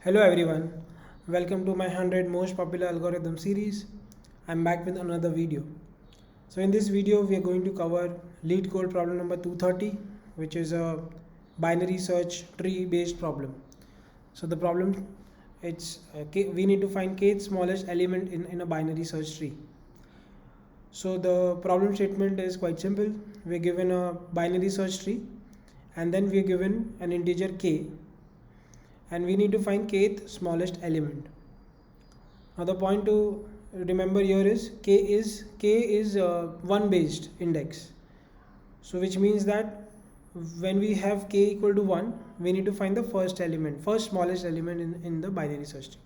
Hello everyone, welcome to my 100 most popular algorithm series. I'm back with another video. So in this video we are going to cover Leetcode problem number 230, which is a binary search tree based problem. So the problem, we need to find kth smallest element in a binary search tree. So the problem statement is quite simple. We're given a binary search tree and then we're given an integer k, and we need to find kth smallest element. Now the point to remember here is k is one based index. So which means that when we have k equal to 1, we need to find the first smallest element in the binary search tree.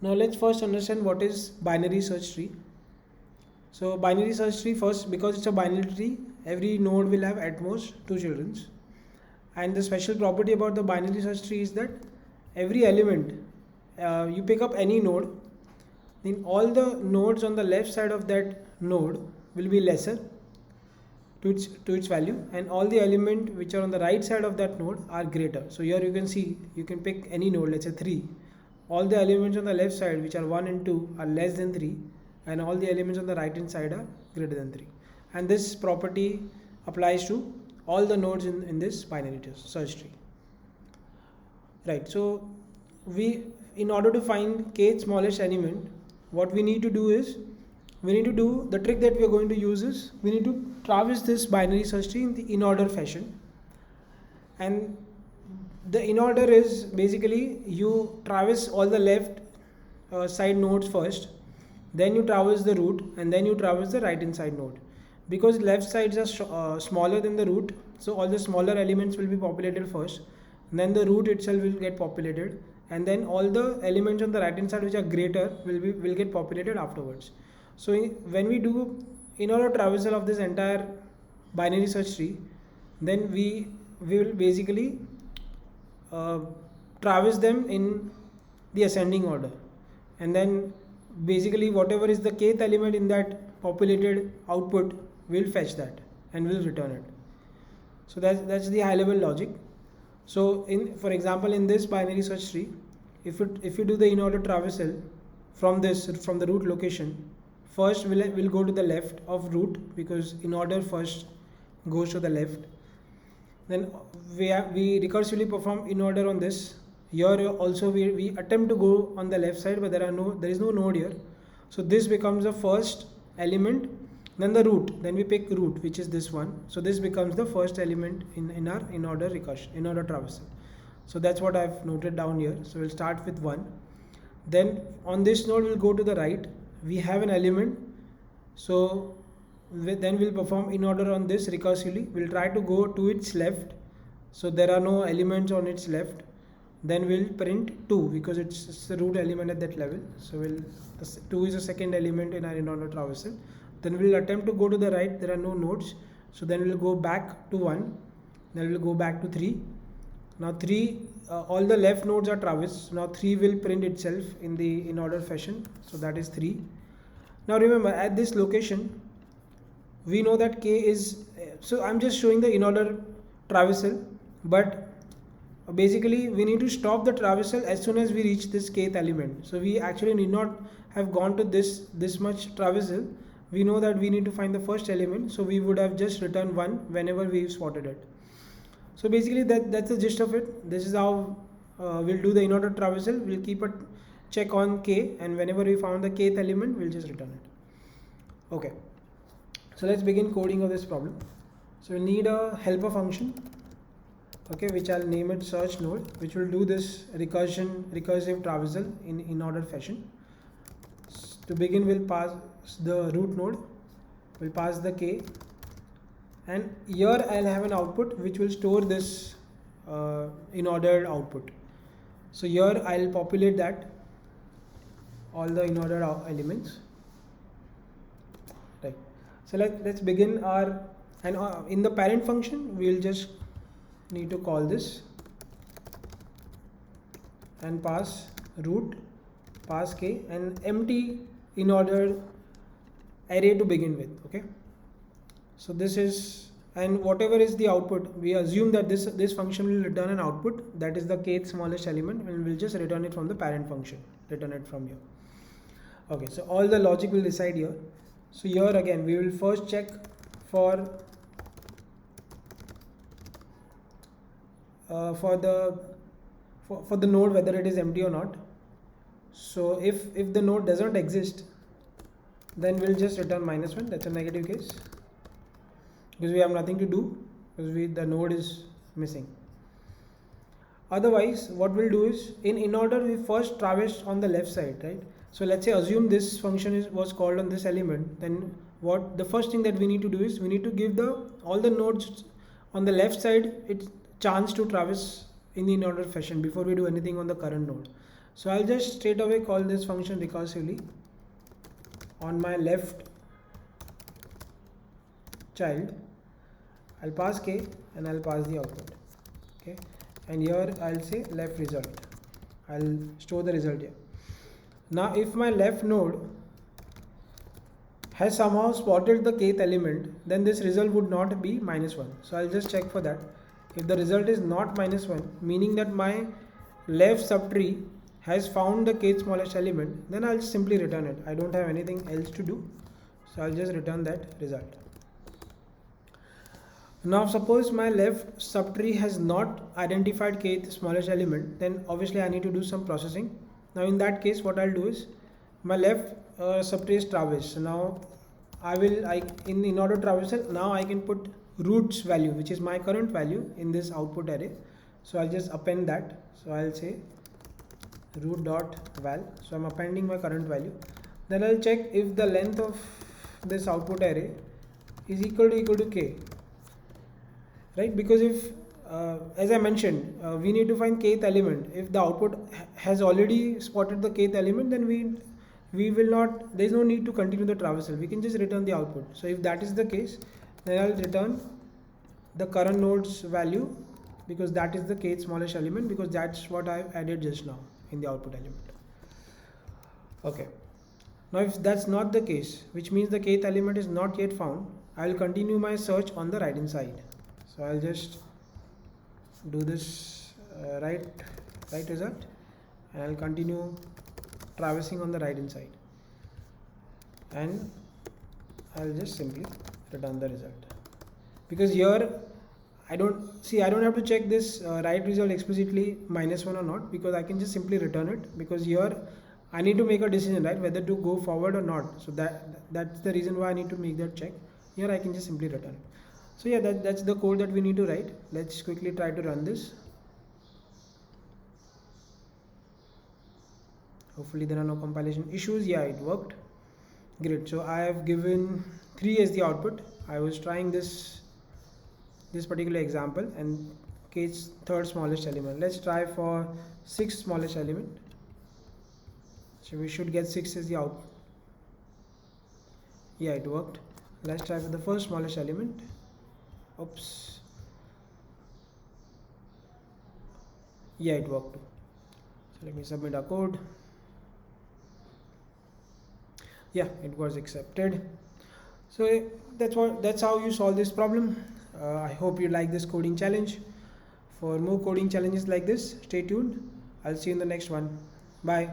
Now let's first understand what is binary search tree. So binary search tree, first, because it's a binary tree, every node will have at most 2 children. And the special property about the binary search tree is that every element, you pick up any node, then all the nodes on the left side of that node will be lesser to its value, and all the elements which are on the right side of that node are greater. So here you can see, you can pick any node, let's say 3. All the elements on the left side which are 1 and 2 are less than 3, and all the elements on the right hand side are greater than 3. And this property applies to all the nodes in this binary search tree. Right, so in order to find kth smallest element, what we need to do is, the trick that we are going to use is, we need to traverse this binary search tree in the in order fashion. And the in order is basically you traverse all the left side nodes first, then you traverse the root, and then you traverse the right hand side node. Because left sides are smaller than the root, so all the smaller elements will be populated first, and then the root itself will get populated, and then all the elements on the right hand side which are greater will get populated afterwards. So when we do in order traversal of this entire binary search tree, then we will basically traverse them in the ascending order, and then basically whatever is the kth element in that populated output, we'll fetch that and we'll return it. So that's the high level logic. So for example, in this binary search tree, if you do the in order traversal from the root location, first we'll go to the left of root, because in order first goes to the left. Then we recursively perform in order on this. Here also we attempt to go on the left side, but there is no node here. So this becomes the first element, then the root, then we pick root, which is this one. So this becomes the first element in our in order traversal. So that's what I've noted down here. So we'll start with 1. Then on this node we'll go to the right. We have an element. So then we'll perform in order on this recursively. We'll try to go to its left. So there are no elements on its left. Then we'll print 2, because it's the root element at that level. So 2 is the second element in our in order traversal. Then we'll attempt to go to the right. There are no nodes. So then we'll go back to 1. Then we'll go back to 3. Now 3, all the left nodes are traversed. Now 3 will print itself in the in order fashion. So that is 3. Now remember, at this location, we know that k is, so I'm just showing the in order traversal, but basically we need to stop the traversal as soon as we reach this kth element. So we actually need not have gone to this much traversal. We know that we need to find the first element, so we would have just returned 1 whenever we've spotted it. So basically that's the gist of it. This is how we'll do the in order traversal. We'll keep a check on k, and whenever we found the kth element, we'll just return it. Okay, so let's begin coding of this problem. So we need a helper function, okay, which I'll name it search node, which will do this recursive traversal in order fashion. To begin, we'll pass the root node, we'll pass the k, and here I'll have an output which will store this in ordered output. So here I'll populate that, all the in order elements. Right. So let's begin our, and in the parent function we'll just need to call this and pass root, pass k, and empty in order array to begin with. Okay, so this is and whatever is the output, we assume that this function will return an output that is the kth smallest element, and we'll just return it from the parent function, return it from here. Okay, so all the logic will decide here. So here again we will first check for the node whether it is empty or not. So if the node doesn't exist, then we'll just return -1. That's a negative case because we have nothing to do, because the node is missing. Otherwise, what we'll do is in order we first traverse on the left side, right? So let's say assume this function was called on this element, then what the first thing that we need to do is we need to give all the nodes on the left side its chance to traverse in the in-order fashion before we do anything on the current node. So I'll just straight away call this function recursively on my left child. I'll pass k and I'll pass the output. Okay, and here I'll say left result. I'll store the result here. Now if my left node has somehow spotted the kth element, then this result would not be -1. So I'll just check for that. If the result is not -1, meaning that my left subtree has found the kth smallest element, then I'll simply return it. I don't have anything else to do, so I'll just return that result. Now suppose my left subtree has not identified kth smallest element, then obviously I need to do some processing. Now in that case what I'll do is my left subtree is traversed. So now in order to traverse it, now I can put root's value, which is my current value, in this output array. So I'll just append that. So I'll say root dot val. So I'm appending my current value. Then I'll check if the length of this output array is equal to k, right? Because if as I mentioned, we need to find kth element. If the output has already spotted the kth element, then we will not, there is no need to continue the traversal. We can just return the output. So if that is the case, then I'll return the current node's value, because that is the kth smallest element, because that's what I've added just now in the output element. Okay. Now if that's not the case, which means the kth element is not yet found, I'll continue my search on the right hand side. So I'll just do this right result, and I'll continue traversing on the right hand side, and I'll just simply return the result. Because here I don't have to check this right result explicitly -1 or not, because I can just simply return it, because here I need to make a decision, right, whether to go forward or not. So that's the reason why I need to make that check. Here I can just simply return it. So yeah, that's the code that we need to write. Let's quickly try to run this. Hopefully there are no compilation issues. Yeah, it worked. Great. So I have given 3 as the output. I was trying this particular example, and kth third smallest element. Let's try for 6th smallest element. So we should get 6 as the output. Yeah, it worked. Let's try for the first smallest element. Oops. Yeah, it worked too. So let me submit our code. Yeah, it was accepted. So that's how you solve this problem. I hope you like this coding challenge. For more coding challenges like this, stay tuned. I'll see you in the next one. Bye.